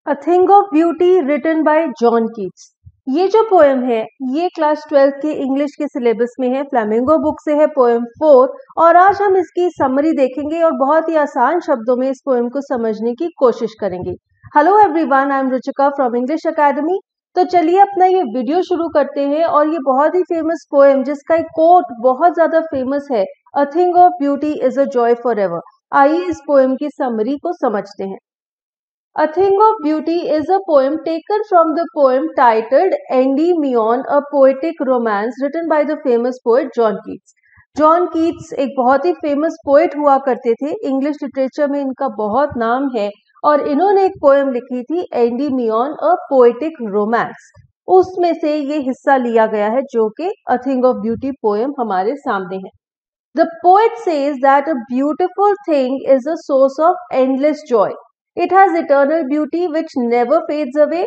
A thing of beauty written by John Keats. ये जो poem है ये क्लास 12 के इंग्लिश के सिलेबस में है, फ्लेमिंगो बुक से है, पोएम 4। और आज हम इसकी समरी देखेंगे और बहुत ही आसान शब्दों में इस पोएम को समझने की कोशिश करेंगे। Hello everyone, I am Ruchika from English academy. तो चलिए अपना ये वीडियो शुरू करते हैं। और ये बहुत ही फेमस पोएम जिसका एक कोट बहुत ज्यादा फेमस है, अ thing of beauty is a joy for ever. आइए इस पोएम की समरी को समझते हैं। A Thing of Beauty is a poem taken from the poem titled Endymion, a poetic romance written by the famous poet John Keats. John Keats एक बहुत ही famous poet हुआ करते थे, इंग्लिश लिटरेचर में इनका बहुत नाम है और इन्होंने एक पोएम लिखी थी एंडीमियन अ पोएटिक रोमांस। उसमें से ये हिस्सा लिया गया है जो कि अ थिंग ऑफ ब्यूटी पोएम हमारे सामने है। The poet says that a beautiful thing is a source of endless joy. It has eternal beauty which never fades away.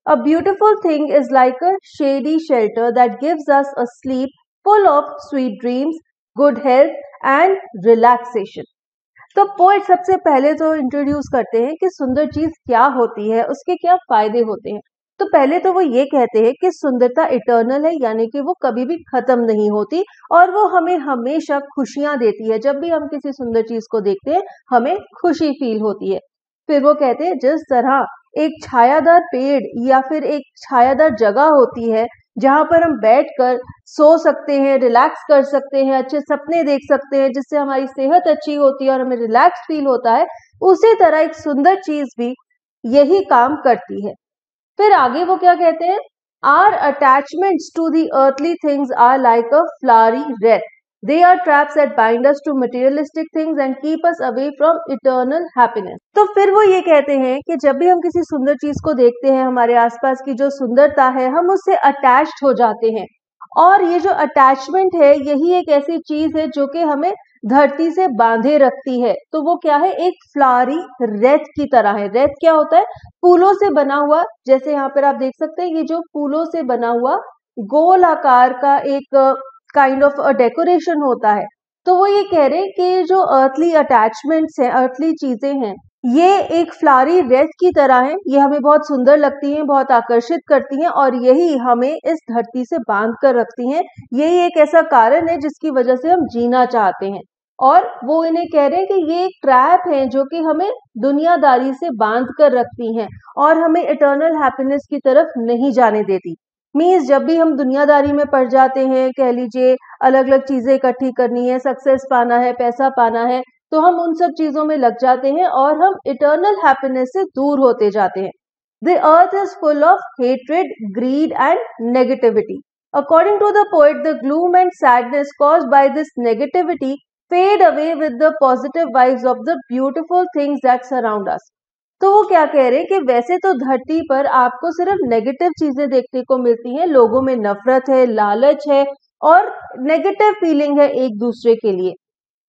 A beautiful thing is like a shady shelter that gives us a sleep full of sweet dreams, good health and relaxation. तो poet सबसे पहले तो introduce करते हैं कि सुंदर चीज क्या होती है, उसके क्या फायदे होते हैं। तो पहले तो वो ये कहते हैं कि सुंदरता इटर्नल है, यानी कि वो कभी भी खत्म नहीं होती और वो हमें हमेशा खुशियां देती है। जब भी हम किसी सुंदर चीज को देखते हैं हमें खुशी फील होती है। फिर वो कहते हैं जिस तरह एक छायादार पेड़ या फिर एक छायादार जगह होती है जहां पर हम बैठकर सो सकते हैं, रिलैक्स कर सकते हैं, अच्छे सपने देख सकते हैं जिससे हमारी सेहत अच्छी होती है और हमें रिलैक्स फील होता है, उसी तरह एक सुंदर चीज भी यही काम करती है। फिर आगे वो क्या कहते हैं, are attachments to the earthly things are like a flowery red. They are traps that bind us to materialistic things and keep us away from eternal happiness. तो फिर वो ये कहते हैं कि जब भी हम किसी सुंदर चीज को देखते हैं, हमारे आसपास की जो सुंदरता है, हम उससे अटैच्ड हो जाते हैं। और ये जो अटैचमेंट है यही एक ऐसी चीज है जो कि हमें धरती से बांधे रखती है। तो वो क्या है, एक फ्लावरी रेत की तरह है। रेत क्या होता है, फूलों से बना हुआ, जैसे यहाँ पर आप देख सकते हैं ये जो फूलों से बना हुआ गोल आकार का एक काइंड ऑफ डेकोरेशन होता है। तो वो ये कह रहे हैं कि जो अर्थली अटैचमेंट्स हैं, अर्थली चीजें हैं, ये एक फ्लावरी रेत की तरह है। ये हमें बहुत सुंदर लगती हैं, बहुत आकर्षित करती हैं और यही हमें इस धरती से बांध कर रखती हैं। यही एक ऐसा कारण है जिसकी वजह से हम जीना चाहते हैं। और वो इन्हें कह रहे हैं कि ये एक ट्रैप है जो कि हमें दुनियादारी से बांध कर रखती हैं और हमें इटर्नल हैप्पीनेस की तरफ नहीं जाने देती। मीन्स जब भी हम दुनियादारी में पड़ जाते हैं, कह लीजिए अलग अलग चीजें इकट्ठी करनी है, सक्सेस पाना है, पैसा पाना है, तो हम उन सब चीजों में लग जाते हैं और हम इटर्नल हैप्पीनेस से दूर होते जाते हैं। The earth is full of hatred, greed and negativity. According to the poet, the gloom and sadness caused by this negativity fade away with the positive vibes of the beautiful things that surround us. तो वो क्या कह रहे हैं कि वैसे तो धरती पर आपको सिर्फ नेगेटिव चीजें देखने को मिलती हैं, लोगों में नफरत है, लालच है और नेगेटिव फीलिंग है एक दूसरे के लिए।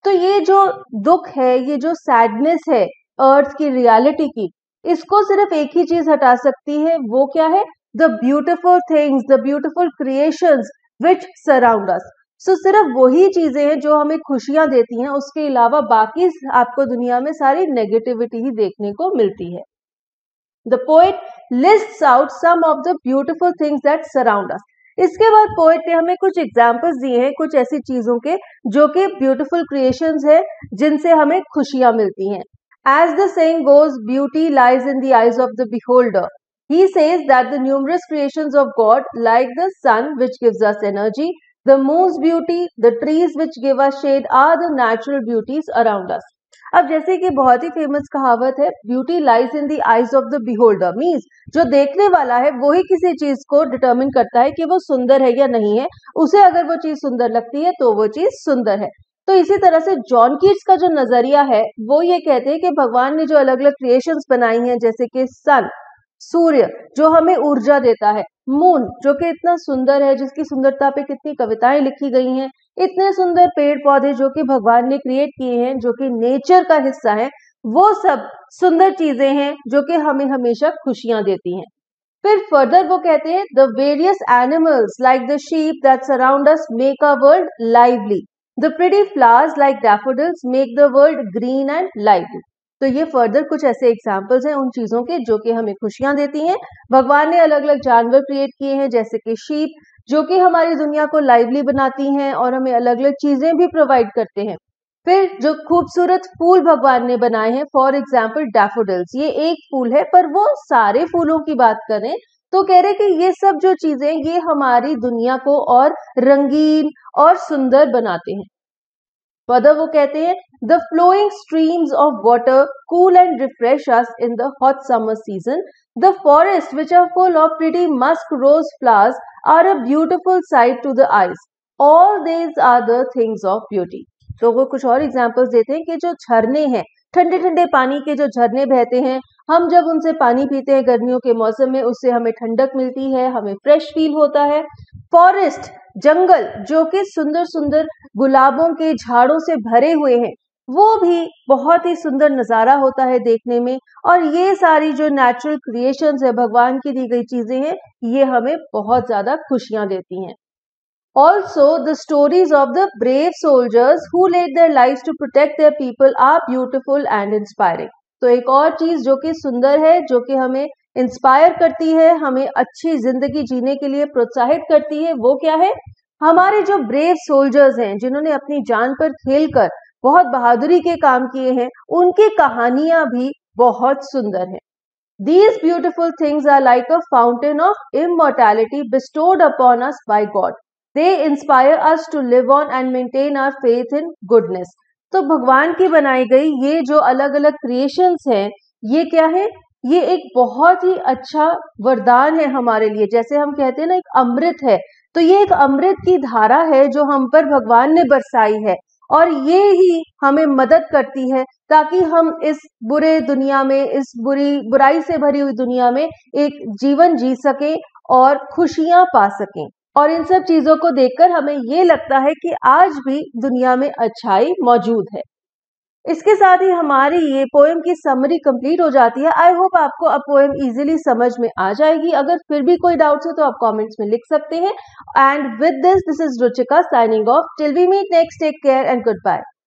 तो ये जो दुख है, ये जो सैडनेस है अर्थ की रियलिटी की, इसको सिर्फ एक ही चीज हटा सकती है। वो क्या है, the beautiful things, the beautiful creations which surround us. So सिर्फ वही चीजें हैं जो हमें खुशियां देती हैं, उसके अलावा बाकी आपको दुनिया में सारी नेगेटिविटी ही देखने को मिलती है। The poet lists out some of the beautiful things that surround us. इसके बाद पोएट ने हमें कुछ एग्जाम्पल्स दिए हैं कुछ ऐसी चीजों के जो कि ब्यूटिफुल क्रिएशंस है जिनसे हमें खुशियां मिलती हैं। As the saying goes, beauty lies in the eyes of the beholder. He says that the numerous creations of God, like the sun which gives us energy, the moon's beauty, the trees which give us shade, are the natural beauties around us. अब जैसे कि बहुत ही famous कहावत है, beauty lies in the eyes of the beholder. Means जो देखने वाला है वही किसी चीज को डिटरमिन करता है कि वो सुंदर है या नहीं है। उसे अगर वो चीज सुंदर लगती है तो वो चीज सुंदर है। तो इसी तरह से जॉन कीट्स का जो नजरिया है वो ये कहते हैं कि भगवान ने जो अलग अलग क्रिएशंस बनाई हैं, जैसे कि सन, सूर्य जो हमें ऊर्जा देता है, मून जो कि इतना सुंदर है, जिसकी सुंदरता पे कितनी कविताएं लिखी गई हैं, इतने सुंदर पेड़ पौधे जो कि भगवान ने क्रिएट किए हैं, जो कि नेचर का हिस्सा है, वो सब सुंदर चीजें हैं जो कि हमें हमेशा खुशियां देती हैं। फिर फर्दर वो कहते हैं, the various animals like the sheep that surround us make a world lively. The pretty flowers like daffodils make the world green and lively. तो ये फर्दर कुछ ऐसे एग्जाम्पल्स हैं उन चीजों के जो कि हमें खुशियां देती हैं। भगवान ने अलग अलग जानवर क्रिएट किए हैं, जैसे कि शीप, जो कि हमारी दुनिया को लाइवली बनाती हैं और हमें अलग अलग चीजें भी प्रोवाइड करते हैं। फिर जो खूबसूरत फूल भगवान ने बनाए हैं, फॉर एग्जाम्पल डैफोडिल्स, ये एक फूल है पर वो सारे फूलों की बात करें तो कह रहे कि ये सब जो चीजें ये हमारी दुनिया को और रंगीन और सुंदर बनाते हैं। फर्दर वो कहते हैं the flowing streams of water cool and refresh us in the hot summer season, the forest which are full of pretty musk rose flowers are a beautiful sight to the eyes, all these are the things of beauty. तो वो कुछ और examples देते हैं कि जो झरने हैं, ठंडे ठंडे पानी के जो झरने बहते हैं, हम जब उनसे पानी पीते हैं गर्मियों के मौसम में, उससे हमें ठंडक मिलती है, हमें फ्रेश फील होता है। फॉरेस्ट, जंगल, जो कि सुंदर सुंदर गुलाबों के झाड़ों से भरे हुए हैं, वो भी बहुत ही सुंदर नजारा होता है देखने में। और ये सारी जो नेचुरल क्रिएशंस है, भगवान की दी गई चीजें हैं, ये हमें बहुत ज्यादा खुशियां देती हैं। Also, the stories of the brave soldiers who laid their lives to protect their people are beautiful and inspiring. तो एक और चीज जो कि सुंदर है, जो कि हमें इंस्पायर करती है, हमें अच्छी जिंदगी जीने के लिए प्रोत्साहित करती है, वो क्या है? हमारे जो ब्रेव सोल्जर्स हैं, जिन्होंने अपनी जान पर खेलकर बहुत बहादुरी के काम किए हैं, उनकी कहानियां भी बहुत सुंदर हैं। These beautiful things are like a fountain of immortality bestowed upon us by God. They inspire us to live on and maintain our faith in goodness. तो भगवान की बनाई गई ये जो अलग अलग क्रिएशंस हैं, ये क्या है? ये एक बहुत ही अच्छा वरदान है हमारे लिए। जैसे हम कहते हैं ना, एक अमृत है, तो ये एक अमृत की धारा है जो हम पर भगवान ने बरसाई है, और ये ही हमें मदद करती है ताकि हम इस बुरे दुनिया में, इस बुराई से भरी हुई दुनिया में एक जीवन जी सकें और खुशियां पा सकें। और इन सब चीजों को देखकर हमें ये लगता है कि आज भी दुनिया में अच्छाई मौजूद है। इसके साथ ही हमारी ये पोएम की समरी कंप्लीट हो जाती है। आई होप आपको अब पोएम इजीली समझ में आ जाएगी। अगर फिर भी कोई डाउट्स है तो आप कमेंट्स में लिख सकते हैं। And with this is Ruchika signing off. Till we meet next, take care and good bye.